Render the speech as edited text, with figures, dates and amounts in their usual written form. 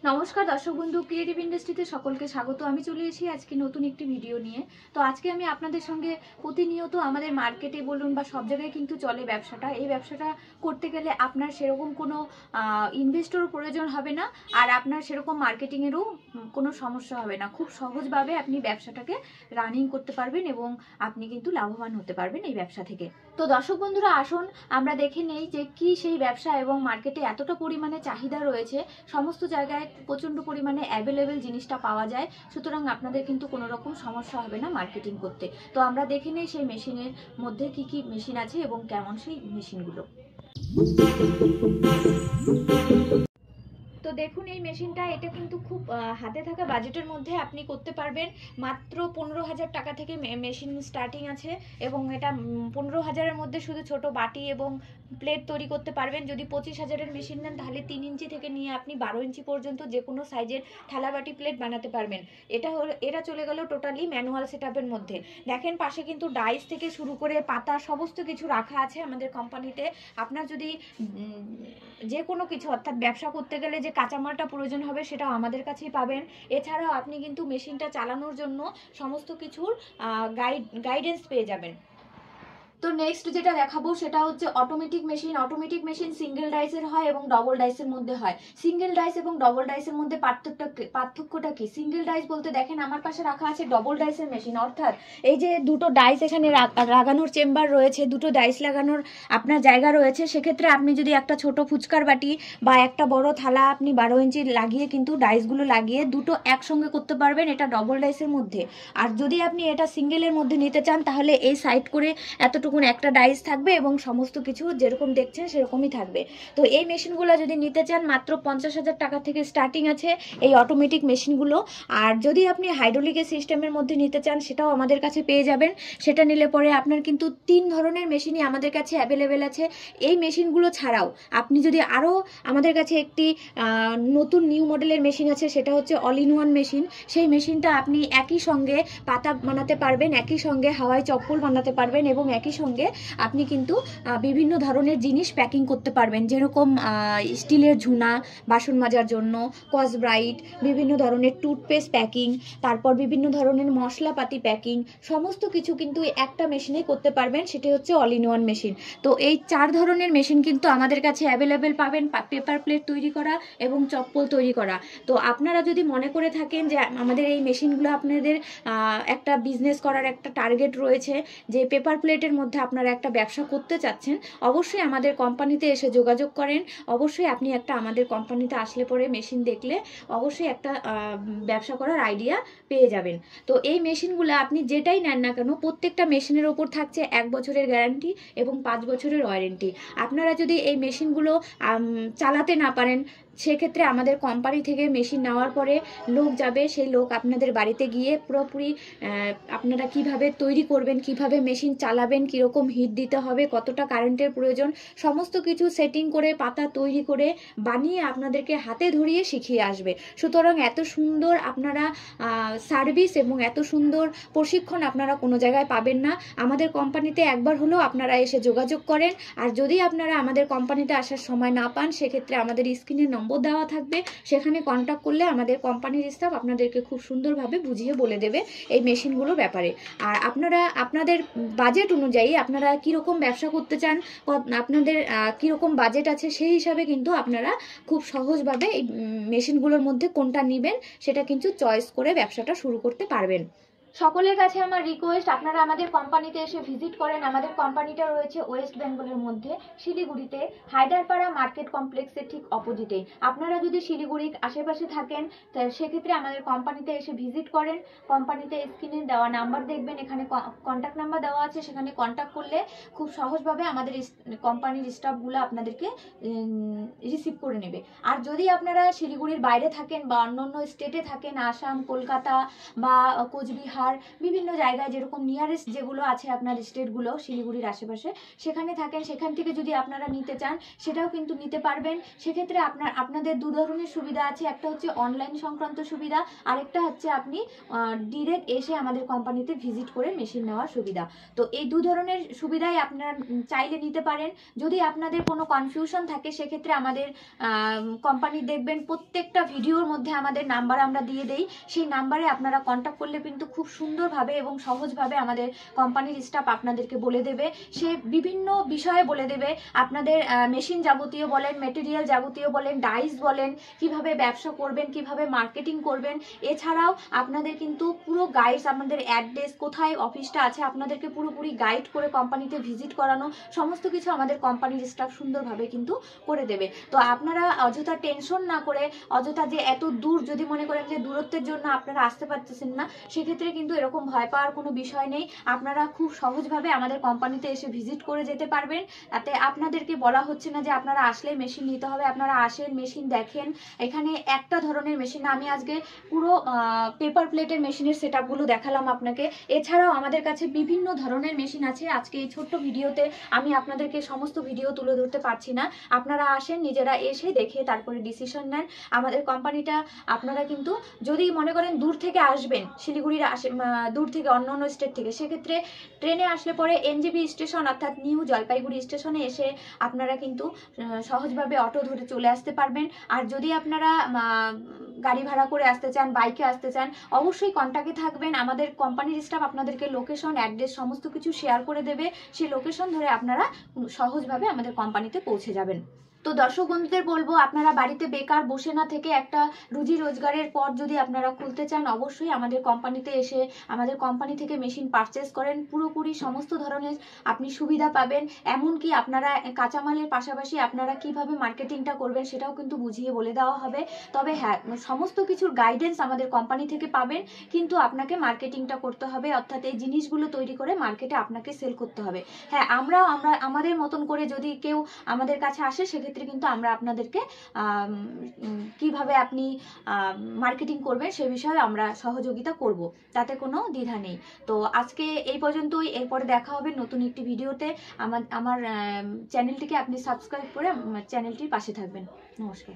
নমস্কার দর্শক বন্ধু, ক্রিয়েটিভ ইন্ডাস্ট্রিতে সকলকে স্বাগত। আমি চলে এসেছি আজকে নতুন একটি ভিডিও নিয়ে। তো আজকে আমি আপনাদের সঙ্গে প্রতিনিয়ত আমাদের মার্কেটে বলুন বা সব জায়গায় কিন্তু চলে ব্যবসাটা। এই ব্যবসাটা করতে গেলে আপনার সেরকম কোনো ইনভেস্টরও প্রয়োজন হবে না, আর আপনার সেরকম মার্কেটিংয়েরও কোনো সমস্যা হবে না। খুব সহজভাবে আপনি ব্যবসাটাকে রানিং করতে পারবেন এবং আপনি কিন্তু লাভবান হতে পারবেন এই ব্যবসা থেকে। তো দর্শক বন্ধুরা, আসুন আমরা দেখে নেই যে কি সেই ব্যবসা এবং মার্কেটে এতটা পরিমাণে চাহিদা রয়েছে, সমস্ত জায়গায় প্রচণ্ড পরিমাণে অ্যাভেলেবেল জিনিসটা পাওয়া যায়, সুতরাং আপনাদের কিন্তু কোনো রকম সমস্যা হবে না মার্কেটিং করতে। তো আমরা দেখে নেই সেই মেশিনের মধ্যে কি কি মেশিন আছে এবং কেমন সেই মেশিনগুলো। তো দেখুন এই মেশিনটা, এটা কিন্তু খুব হাতে থাকা বাজেটের মধ্যে আপনি করতে পারবেন। মাত্র 15,000 টাকা থেকে মেশিন স্টার্টিং আছে এবং এটা 15,000-এর মধ্যে শুধু ছোট বাটি এবং প্লেট তৈরি করতে পারবেন। যদি 25,000-এর মেশিন নেন তাহলে 3 ইঞ্চি থেকে নিয়ে আপনি 12 ইঞ্চি পর্যন্ত যে কোনো সাইজের থালা বাটি প্লেট বানাতে পারবেন। এটা চলে গেল টোটালি ম্যানুয়াল সেটআপের মধ্যে। দেখেন পাশে কিন্তু ডাইস থেকে শুরু করে পাতা সমস্ত কিছু রাখা আছে আমাদের কোম্পানিতে। আপনার যদি যে কোনো কিছু অর্থাৎ ব্যবসা করতে গেলে যে কাঁচামালটা প্রয়োজন হবে সেটাও আমাদের কাছেই পাবেন। এছাড়াও আপনি কিন্তু মেশিনটা চালানোর জন্য সমস্ত কিছুর গাইডেন্স পেয়ে যাবেন। তো নেক্সট যেটা দেখাবো সেটা হচ্ছে automatic machine. Automatic machine single ডাইসের হয় এবং ডবল ডাইসের মধ্যে হয়। সিঙ্গেল ডাইস এবং ডবল ডাইসের মধ্যে পার্থক্যটা কি? সিঙ্গেল ডাইস বলতে দেখেন আমার পাশে রাখা আছে ডবল ডাইসের মেশিন, অর্থাৎ এই যে দুটো ডাইস এখানে লাগানোর চেম্বার রয়েছে, দুটো ডাইস লাগানোর আপনার জায়গা রয়েছে। সেক্ষেত্রে আপনি যদি একটা ছোট ফুচকার বাটি বা একটা বড় থালা আপনি 12 ইঞ্চি লাগিয়ে কিন্তু ডাইসগুলো লাগিয়ে দুটো একসঙ্গে করতে পারবেন, এটা ডবল ডাইসের মধ্যে। আর যদি আপনি এটা সিঙ্গেলের মধ্যে নিতে চান তাহলে এই সাইড করে এতটুকু একটা ডাইস থাকবে এবং সমস্ত কিছু যেরকম দেখছেন সেরকমই থাকবে। তো এই মেশিনগুলো যদি নিতে চান মাত্র 50,000 টাকা থেকে স্টার্টিং আছে এই অটোমেটিক মেশিনগুলো। আর যদি আপনি হাইড্রোলিকের সিস্টেমের মধ্যে নিতে চান সেটাও আমাদের কাছে পেয়ে যাবেন। সেটা নিলে পরে আপনার কিন্তু 3 ধরনের মেশিনই আমাদের কাছে অ্যাভেলেবেল আছে। এই মেশিনগুলো ছাড়াও আপনি যদি আরও আমাদের কাছে একটি নতুন নিউ মডেলের মেশিন আছে, সেটা হচ্ছে অল ইন ওয়ান মেশিন। সেই মেশিনটা আপনি একই সঙ্গে পাতা বানাতে পারবেন, একই সঙ্গে হাওয়াই চপ্পল বানাতে পারবেন এবং একই সঙ্গে আপনি কিন্তু বিভিন্ন ধরনের জিনিস প্যাকিং করতে পারবেন, যেরকম স্টিলের ঝুনা বাসন মাজার জন্য, কসব্রাইট, বিভিন্ন ধরনের টুথপেস্ট প্যাকিং, তারপর বিভিন্ন ধরনের মশলাপাতি প্যাকিং, সমস্ত কিছু কিন্তু একটা মেশিনে করতে পারবেন। সেটি হচ্ছে অল ইন ওয়ান মেশিন। তো এই 4 ধরনের মেশিন কিন্তু আমাদের কাছে অ্যাভেলেবেল পাবেন, পেপার প্লেট তৈরি করা এবং চপ্পল তৈরি করা। তো আপনারা যদি মনে করে থাকেন যে আমাদের এই মেশিনগুলো আপনাদের একটা বিজনেস করার একটা টার্গেট রয়েছে, যে পেপার প্লেটের মধ্যে আপনারা একটা ব্যবসা করতে চাচ্ছেন, অবশ্যই আমাদের কোম্পানিতে এসে যোগাযোগ করেন। অবশ্যই আপনি একটা আমাদের কোম্পানিতে আসলে পরে মেশিন দেখলে অবশ্যই একটা ব্যবসা করার আইডিয়া পেয়ে যাবেন। তো এই মেশিনগুলো আপনি যেটাই নেন না কেন প্রত্যেকটা মেশিনের ওপর থাকছে 1 বছরের গ্যারান্টি এবং 5 বছরের ওয়ারেন্টি। আপনারা যদি এই মেশিনগুলো চালাতে না পারেন সেক্ষেত্রে আমাদের কোম্পানি থেকে মেশিন নেওয়ার পরে লোক যাবে, সেই লোক আপনাদের বাড়িতে গিয়ে পুরোপুরি আপনারা কিভাবে তৈরি করবেন, কিভাবে মেশিন চালাবেন, কীরকম হিট দিতে হবে, কতটা কারেন্টের প্রয়োজন, সমস্ত কিছু সেটিং করে পাতা তৈরি করে বানিয়ে আপনাদেরকে হাতে ধরিয়ে শিখিয়ে আসবে। সুতরাং এত সুন্দর আপনারা সার্ভিস এবং এত সুন্দর প্রশিক্ষণ আপনারা কোনো জায়গায় পাবেন না। আমাদের কোম্পানিতে একবার হলেও আপনারা এসে যোগাযোগ করেন। আর যদি আপনারা আমাদের কোম্পানিতে আসার সময় না পান সেক্ষেত্রে আমাদের স্ক্রিনের নম্বর দেওয়া থাকবে, সেখানে কন্ট্যাক্ট করলে আমাদের কোম্পানির স্টাফ আপনাদেরকে খুব সুন্দরভাবে বুঝিয়ে বলে দেবে এই মেশিনগুলোর ব্যাপারে। আর আপনারা আপনাদের বাজেট অনুযায়ী আপনারা কীরকম ব্যবসা করতে চান, আপনাদের কীরকম বাজেট আছে, সেই হিসাবে কিন্তু আপনারা খুব সহজভাবে এই মেশিনগুলোর মধ্যে কোনটা নেবেন সেটা কিন্তু চয়েস করে ব্যবসাটা শুরু করতে পারবেন। সকলের কাছে আমার রিকোয়েস্ট, আপনারা আমাদের কোম্পানিতে এসে ভিজিট করেন। আমাদের কোম্পানিটা রয়েছে ওয়েস্ট বেঙ্গলের মধ্যে শিলিগুড়িতে, হায়দারপাড়া মার্কেট কমপ্লেক্সের ঠিক অপোজিটে। আপনারা যদি শিলিগুড়ির আশেপাশে থাকেন সেক্ষেত্রে আমাদের কোম্পানিতে এসে ভিজিট করেন। কোম্পানিতে স্ক্রিনে দেওয়া নাম্বার দেখবেন, এখানে কন্ট্যাক্ট নাম্বার দেওয়া আছে, সেখানে কন্ট্যাক্ট করলে খুব সহজভাবে আমাদের কোম্পানির স্টাফগুলো আপনাদেরকে রিসিভ করে নেবে। আর যদি আপনারা শিলিগুড়ির বাইরে থাকেন বা অন্য অন্য স্টেটে থাকেন, আসাম, কলকাতা বা কোচবিহার বিহার বিভিন্ন জায়গায় যেরকম নিয়ারেস্ট যেগুলো আছে আপনার স্টেটগুলো শিলিগুড়ির আশেপাশে সেখানে থাকেন, সেখান থেকে যদি আপনারা নিতে চান সেটাও কিন্তু নিতে পারবেন। সেক্ষেত্রে আপনাদের দু ধরনের সুবিধা আছে, একটা হচ্ছে অনলাইন সংক্রান্ত সুবিধা, আরেকটা হচ্ছে আপনি ডিরেক্ট এসে আমাদের কোম্পানিতে ভিজিট করে মেশিন নেওয়ার সুবিধা। তো এই দু ধরনের সুবিধাই আপনারা চাইলে নিতে পারেন। যদি আপনাদের কোনো কনফিউশন থাকে সেক্ষেত্রে আমাদের কোম্পানি দেখবেন প্রত্যেকটা ভিডিওর মধ্যে আমাদের নাম্বার আমরা দিয়ে দেই, সেই নাম্বারে আপনারা কন্ট্যাক্ট করলে কিন্তু খুব সুন্দরভাবে এবং সহজভাবে আমাদের কোম্পানির স্টাফ আপনাদেরকে বলে দেবে। সে বিভিন্ন বিষয়ে বলে দেবে, আপনাদের মেশিন যাবতীয় বলেন, মেটেরিয়াল যাবতীয় বলেন, ডাইস বলেন, কিভাবে ব্যবসা করবেন, কিভাবে মার্কেটিং করবেন। এছাড়াও আপনাদের কিন্তু পুরো গাইডস, আমাদের অ্যাড্রেস কোথায় অফিসটা আছে আপনাদেরকে পুরোপুরি গাইড করে কোম্পানিতে ভিজিট করানো, সমস্ত কিছু আমাদের কোম্পানির স্টাফ সুন্দরভাবে কিন্তু করে দেবে। তো আপনারা অযথা টেনশন না করে, অযথা যে এত দূর যদি মনে করেন যে দূরত্বের জন্য আপনারা আসতে পারতেছেন না, সেক্ষেত্রে কিন্তু এরকম ভয় পাওয়ার কোনো বিষয় নেই। আপনারা খুব সহজভাবে আমাদের কোম্পানিতে এসে ভিজিট করে যেতে পারবেন। তাতে আপনাদেরকে বলা হচ্ছে না যে আপনারা আসলেই মেশিন নিতে হবে। আপনারা আসেন, মেশিন দেখেন। এখানে একটা ধরনের মেশিন না, আমি আজকে পুরো পেপার প্লেটের মেশিনের সেটআপগুলো দেখালাম আপনাকে। এছাড়াও আমাদের কাছে বিভিন্ন ধরনের মেশিন আছে। আজকে এই ছোট্ট ভিডিওতে আমি আপনাদেরকে সমস্ত ভিডিও তুলে ধরতে পারছি না। আপনারা আসেন, নিজেরা এসে দেখে তারপরে ডিসিশন নেন। আমাদের কোম্পানিটা আপনারা কিন্তু যদি মনে করেন দূর থেকে আসবেন, শিলিগুড়ির দূর থেকে অন্য অন্য স্টেট থেকে, সেক্ষেত্রে ট্রেনে আসলে পরে এনজেপি স্টেশন অর্থাৎ নিউ জলপাইগুড়ি স্টেশনে এসে আপনারা কিন্তু সহজভাবে অটো ধরে চলে আসতে পারবেন। আর যদি আপনারা গাড়ি ভাড়া করে আসতে চান, বাইকে আসতে চান, অবশ্যই কন্ট্যাক্টে থাকবেন। আমাদের কোম্পানির স্টাফ আপনাদেরকে লোকেশন, অ্যাড্রেস সমস্ত কিছু শেয়ার করে দেবে। সেই লোকেশন ধরে আপনারা সহজভাবে আমাদের কোম্পানিতে পৌঁছে যাবেন। তো দর্শক বন্ধুদের বলবো, আপনারা বাড়িতে বেকার বসে না থেকে একটা রুজি রোজগারের পথ যদি আপনারা খুলতে চান, অবশ্যই আমাদের কোম্পানিতে এসে আমাদের কোম্পানি থেকে মেশিন পারচেস করেন। পুরোপুরি সমস্ত ধরনের আপনি সুবিধা পাবেন। এমনকি আপনারা কাঁচামালের পাশাপাশি আপনারা কিভাবে মার্কেটিংটা করবেন সেটাও কিন্তু বুঝিয়ে বলে দেওয়া হবে। তবে হ্যাঁ, সমস্ত কিছুর গাইডেন্স আমাদের কোম্পানি থেকে পাবেন, কিন্তু আপনাকে মার্কেটিংটা করতে হবে, অর্থাৎ এই জিনিসগুলো তৈরি করে মার্কেটে আপনাকে সেল করতে হবে। হ্যাঁ, আমরা আমাদের মতন করে যদি কেউ আমাদের কাছে আসে সেক্ষেত্রে কিন্তু আমরা আপনাদেরকে কিভাবে আপনি মার্কেটিং করবেন সে বিষয়ে আমরা সহযোগিতা করব, তাতে কোনো দ্বিধা নেই। তো আজকে এই পর্যন্তই। এরপরে দেখা হবে নতুন একটি ভিডিওতে। আমার চ্যানেলটিকে আপনি সাবস্ক্রাইব করে চ্যানেলটির পাশে থাকবেন। নমস্কার।